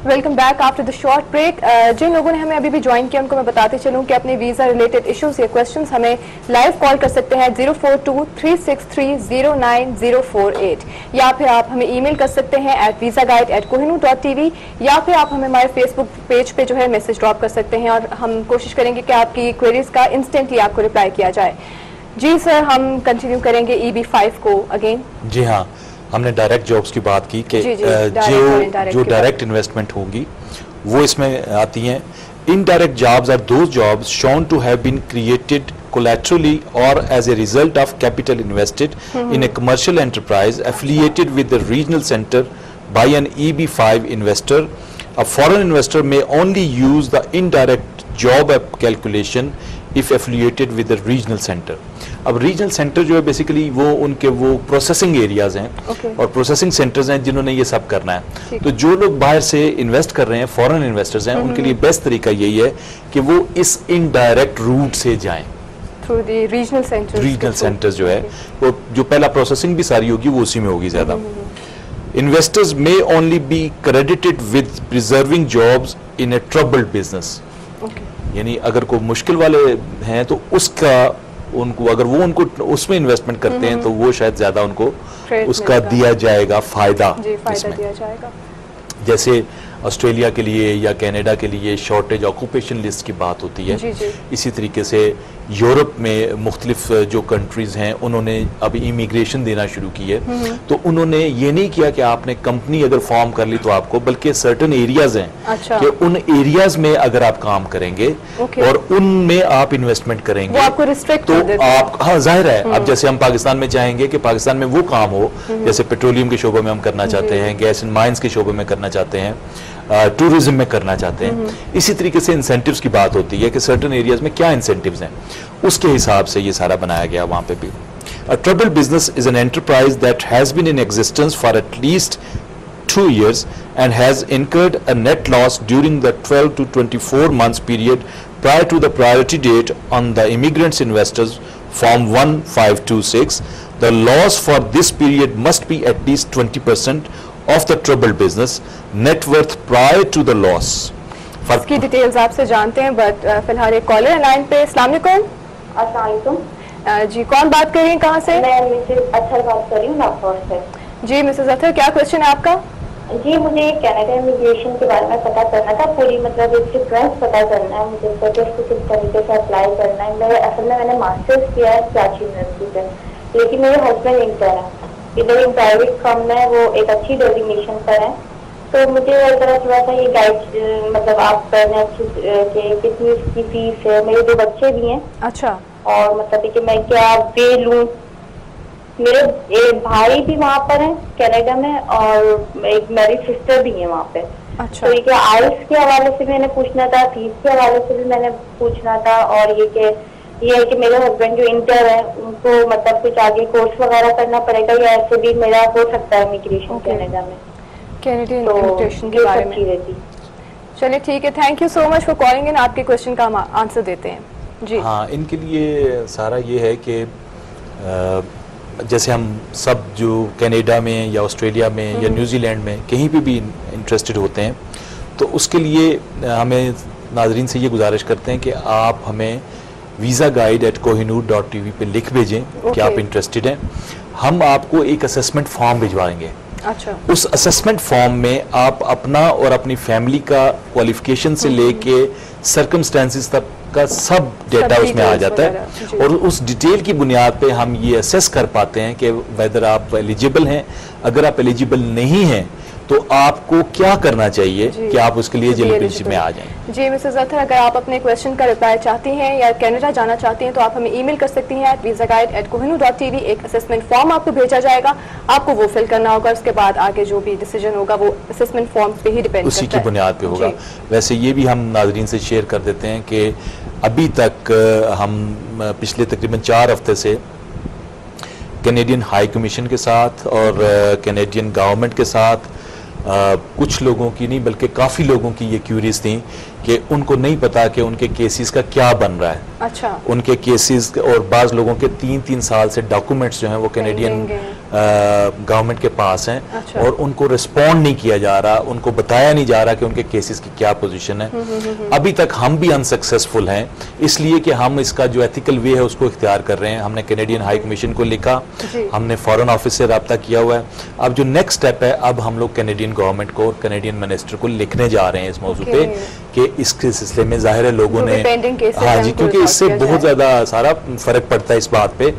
Welcome back after the short break. जिन लोगों ने हमें अभी भी ज्वाइन किया उनको मैं बताते चलूं कि अपने वीजा रिलेटेड इश्यूज या क्वेश्चंस हमें लाइव कॉल कर सकते हैं 042-363-09048 या फिर आप हमें ईमेल कर सकते हैं @visaguide@kohinoor.tv या फिर आप हमें हमारे फेसबुक पेज पे जो है मैसेज ड्रॉप कर सकते हैं और हम कोशिश करेंगे कि आपकी क्वेरीज का इंस्टेंटली आपको रिप्लाई किया जाए। जी सर, हम कंटिन्यू करेंगे EB5 को अगेन। जी हाँ, हमने डायरेक्ट जॉब्स की बात की कि जो डायरेक्ट इन्वेस्टमेंट होंगी वो इसमें आती हैं। Indirect jobs are those jobs shown to have been created collaterally or as a result of capital invested in a commercial enterprise affiliated with the regional center by an EB5 investor. A foreign investor may only use the indirect job calculation if affiliated with the regional center. अब regional centre जो है basically वो उनके वो processing areas हैं और processing centres हैं जिन्होंने ये सब करना है। तो जो लोग बाहर से इन्वेस्ट कर रहे हैं, फॉरेन इन्वेस्टर्स हैं, उनके लिए बेस्ट तरीका यही है कि वो इस इनडायरेक्ट रूट से जाएं थ्रू द रीजनल सेंटर्स जो है वो जो पहला प्रोसेसिंग भी सारी होगी वो उसी में होगी ज्यादा। Investors may only be credited with preserving jobs in A troubled business, यानी अगर कोई मुश्किल वाले हैं तो उसका उनको अगर वो उनको उसमें इन्वेस्टमेंट करते हैं तो वो शायद ज्यादा उनको उसका दिया जाएगा फायदा दिया जाएगा। जैसे ऑस्ट्रेलिया के लिए या कनाडा के लिए शॉर्टेज ऑक्यूपेशन लिस्ट की बात होती है, इसी तरीके से यूरोप में मुख्तलिफ जो कंट्रीज हैं उन्होंने अभी इमिग्रेशन देना शुरू की है। तो उन्होंने ये नहीं किया कि आपने कंपनी अगर फॉर्म कर ली तो आपको, बल्कि सर्टेन एरियाज हैं कि उन एरियाज में अगर आप काम करेंगे और उनमें आप इन्वेस्टमेंट करेंगे आपको रिस्ट्रिक्ट तो आप, हाँ जाहिर है, अब जैसे हम पाकिस्तान में चाहेंगे कि पाकिस्तान में वो काम हो जैसे पेट्रोलियम के शोबे में हम करना चाहते हैं, गैस एंड माइंस के शोबे में करना चाहते हैं, टूरिज्म में करना चाहते हैं। इसी तरीके से इंसेंटिव्स की बात होती है कि सर्टेन एरियाज में क्या इंसेंटिव्स हैं, उसके हिसाब से ये सारा बनाया गया वहां पे भी। A troubled business is an enterprise that has been in existence for at least 2 years and has incurred a net loss during the 12 to 24 months period prior to the priority date on the immigrants investors form 1526. The loss for this period must be at least 20% of the troubled business net worth prior to the loss. इसकी details आपसे जानते हैं, but फिलहाल एक caller line पे। अस्सलाम वालेकुम। अस्सलाम वालेकुम जी, कौन बात कर रही हैं, कहाँ से? मैं मिसेस अथर बात कर रही हूँ लाहौर से। जी मिसेस अथर, क्या क्वेश्चन है आपका? जी, मुझे कनाडा इमिग्रेशन के बारे में पता करना था, पूरी मतलब एक सीक्वेंस पता करना है मुझे, किस तरीके से अप्लाई करना है। मैं असल में मैंने मास्टर्स किया है कराची यूनिवर्सिटी से, लेकिन मेरे हस्बैंड इंटर है, इधर एक प्राइवेट फर्म में वो एक अच्छी डेजिग्नेशन पर है। तो मुझे जरा थोड़ा सा ये गाइड मतलब आप करना अच्छी कितनी इसकी फीस है, मेरे 2 बच्चे भी हैं। अच्छा। और मतलब कि मैं क्या वे लूँ, मेरे एक भाई भी वहाँ पर है कनाडा में और एक मेरी सिस्टर भी है वहाँ पे। अच्छा। तो ये क्या आइल्स के हवाले से मैंने पूछना था, फीस के हवाले से भी मैंने पूछना था, और ये है कि मेरे हस्बैंड जो इंटर है उनको मतलब कुछ आगे कोर्स वगैरह करना पड़ेगा या ऐसे भी मेरा हो सकता है इमिग्रेशन कनाडा में, कैनेडियन इमिग्रेशन के बारे में। चलिए ठीक है, thank you so much for calling in. आपके क्वेश्चन का हम आंसर देते हैं जी। हाँ, इनके लिए सारा ये है कि जैसे हम सब जो कनाडा में या ऑस्ट्रेलिया में या न्यूजीलैंड में कहीं पे भी इंटरेस्टेड होते हैं तो उसके लिए हमें नाजरीन से ये गुजारिश करते हैं कि आप हमें visaguide@kohinoor.tv पे लिख भेजें कि आप इंटरेस्टेड हैं। हम आपको एक असेसमेंट फॉर्म भिजवाएंगे। अच्छा। उस असेसमेंट फॉर्म में आप अपना और अपनी फैमिली का क्वालिफिकेशन से लेके सर्कमस्टेंसेस तक का सब डेटा उसमें आ जाता है और उस डिटेल की बुनियाद पे हम ये असेस कर पाते हैं कि वेदर आप एलिजिबल हैं। अगर आप एलिजिबल नहीं हैं तो आपको क्या करना चाहिए कि आप उसके लिए एलिजिबिलिटी में आ जाएं। जी मिसेस अथर, अगर आप अपने क्वेश्चन का रिप्लाई चाहती हैं या कनाडा जाना चाहती हैं तो आप हमें ईमेल कर सकती हैं visaguide@kohinoor.tv। एक असेसमेंट फॉर्म आपको भेजा जाएगा, आपको वो फिल करना होगा, उसके बाद आगे जो भी डिसीजन होगा वो असेसमेंट फॉर्म पे ही डिपेंड करता है, उसी की बुनियाद पे होगा। वैसे ये भी हम नाज़रीन से शेयर कर देते हैं कि अभी तक हम पिछले तकरीबन 4 हफ्ते से कैनेडियन हाई कमीशन के साथ और कैनेडियन गवर्नमेंट के साथ कुछ लोगों की नहीं बल्कि काफ़ी लोगों की ये क्यूरीज थी कि उनको नहीं पता कि उनके केसेस का क्या बन रहा है। अच्छा। उनके केसेस और बाज़ लोगों के 3-3 साल से डॉक्यूमेंट्स जो हैं वो कैनेडियन गवर्नमेंट के पास हैं अच्छा। और उनको रिस्पॉन्ड नहीं किया जा रहा, उनको बताया नहीं जा रहा कि उनके केसेस की क्या पोजीशन है। अभी तक हम भी अनसक्सेसफुल हैं, इसलिए कि हम इसका जो एथिकल वे है उसको इख्तियार कर रहे हैं। हमने कैनेडियन हाई कमीशन को लिखा, हमने फॉरेन ऑफिस से रब्ता किया हुआ है। अब जो नेक्स्ट स्टेप है, अब हम लोग कैनेडियन गवर्नमेंट को और कैनेडियन मिनिस्टर को लिखने जा रहे हैं इस मौजू पे कि इसके सिलसिले में जाहिर है लोगों ने, हाँ जी, क्योंकि इससे बहुत ज्यादा सारा फर्क पड़ता है इस बात पे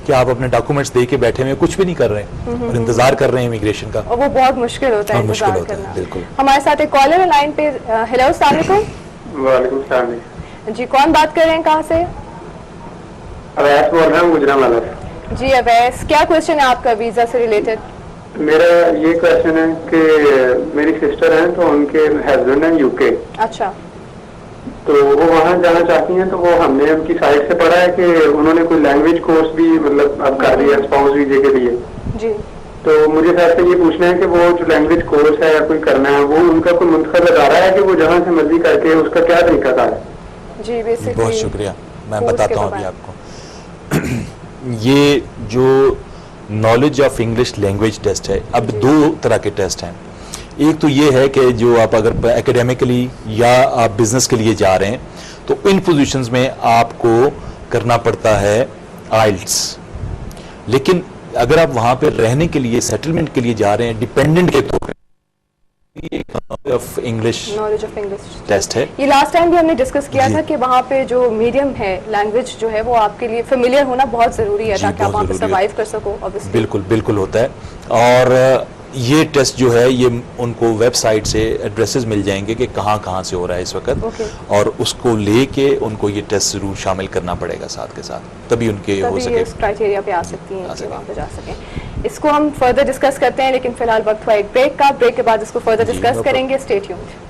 कि आप अपने डॉक्यूमेंट्स दे के बैठे हुए कुछ भी नहीं कर रहे हैं और इंतजार कर रहे हैं इमिग्रेशन का, और वो बहुत मुश्किल होता है मुश्किल इंतजार होता है, करना। बिल्कुल। हमारे साथ एक कॉलर है लाइन पे। हेलो, अस्सलाम वालेकुम। वालेकुम सलाम जी, कौन बात कर रहे हैं, कहाँ से? अवैस बोल रहा हूँ गुजरांवाला से। जी अवैस, क्या क्वेश्चन है आपका वीजा से रिलेटेड? मेरा ये क्वेश्चन है कि मेरी सिस्टर हैं तो उनके हस्बैंड हैं यूके, अच्छा, तो वो वहाँ जाना चाहती हैं, तो वो हमने उनकी साइट से पढ़ा है कि उन्होंने कोई लैंग्वेज कोर्स भी मतलब अब कर दिया स्पाउस वीजे के लिए। जी, तो मुझे सर से ये पूछना है कि वो जो लैंग्वेज कोर्स है या कोई करना है, वो उनका कोई मुंतखब अदारा है कि वो जहाँ से मर्जी करके उसका क्या तरीका था? जी बेसिकली बहुत शुक्रिया, मैं कोर्स बताता के हूँ अभी बाद। आपको। ये जो knowledge of English language test है, अब दो तरह के टेस्ट हैं। एक तो ये है कि जो आप अगर एकेडमिकली या आप बिजनेस के लिए जा रहे हैं तो इन पोजीशंस में आपको करना पड़ता है आइल्ट्स, लेकिन अगर आप वहां पे रहने के लिए, सेटलमेंट के लिए जा रहे हैं डिपेंडेंट के तौर पे, of English knowledge of English test है। ये लास्ट टाइम भी हमने डिस्कस किया जी। था कि वहाँ पे जो मीडियम है लैंग्वेज जो है वो आपके लिए फेमिलियर होना बहुत जरूरी है जी, ताकि आप बहुत वहाँ पे जरूरी है। सर्वाइव कर सको ऑब्वियसली। बिल्कुल बिल्कुल होता है। और ये टेस्ट जो है ये उनको वेबसाइट से एड्रेसेस मिल जाएंगे कि कहाँ कहाँ से हो रहा है इस वक्त, ओके। और उसको लेके उनको ये टेस्ट जरूर शामिल करना पड़ेगा साथ के साथ, तभी उनके हो तभी सके। इस क्राइटेरिया पे आ सकती हैं आ कि सके। वहाँ पे जा सकें। इसको हम फर्दर डिस्कस करते हैं, लेकिन फिलहाल वक्त हुआ एक ब्रेक का। ब्रेक के बाद इसको फर्दर जी, डिस्कस no करेंगे। Stay tuned.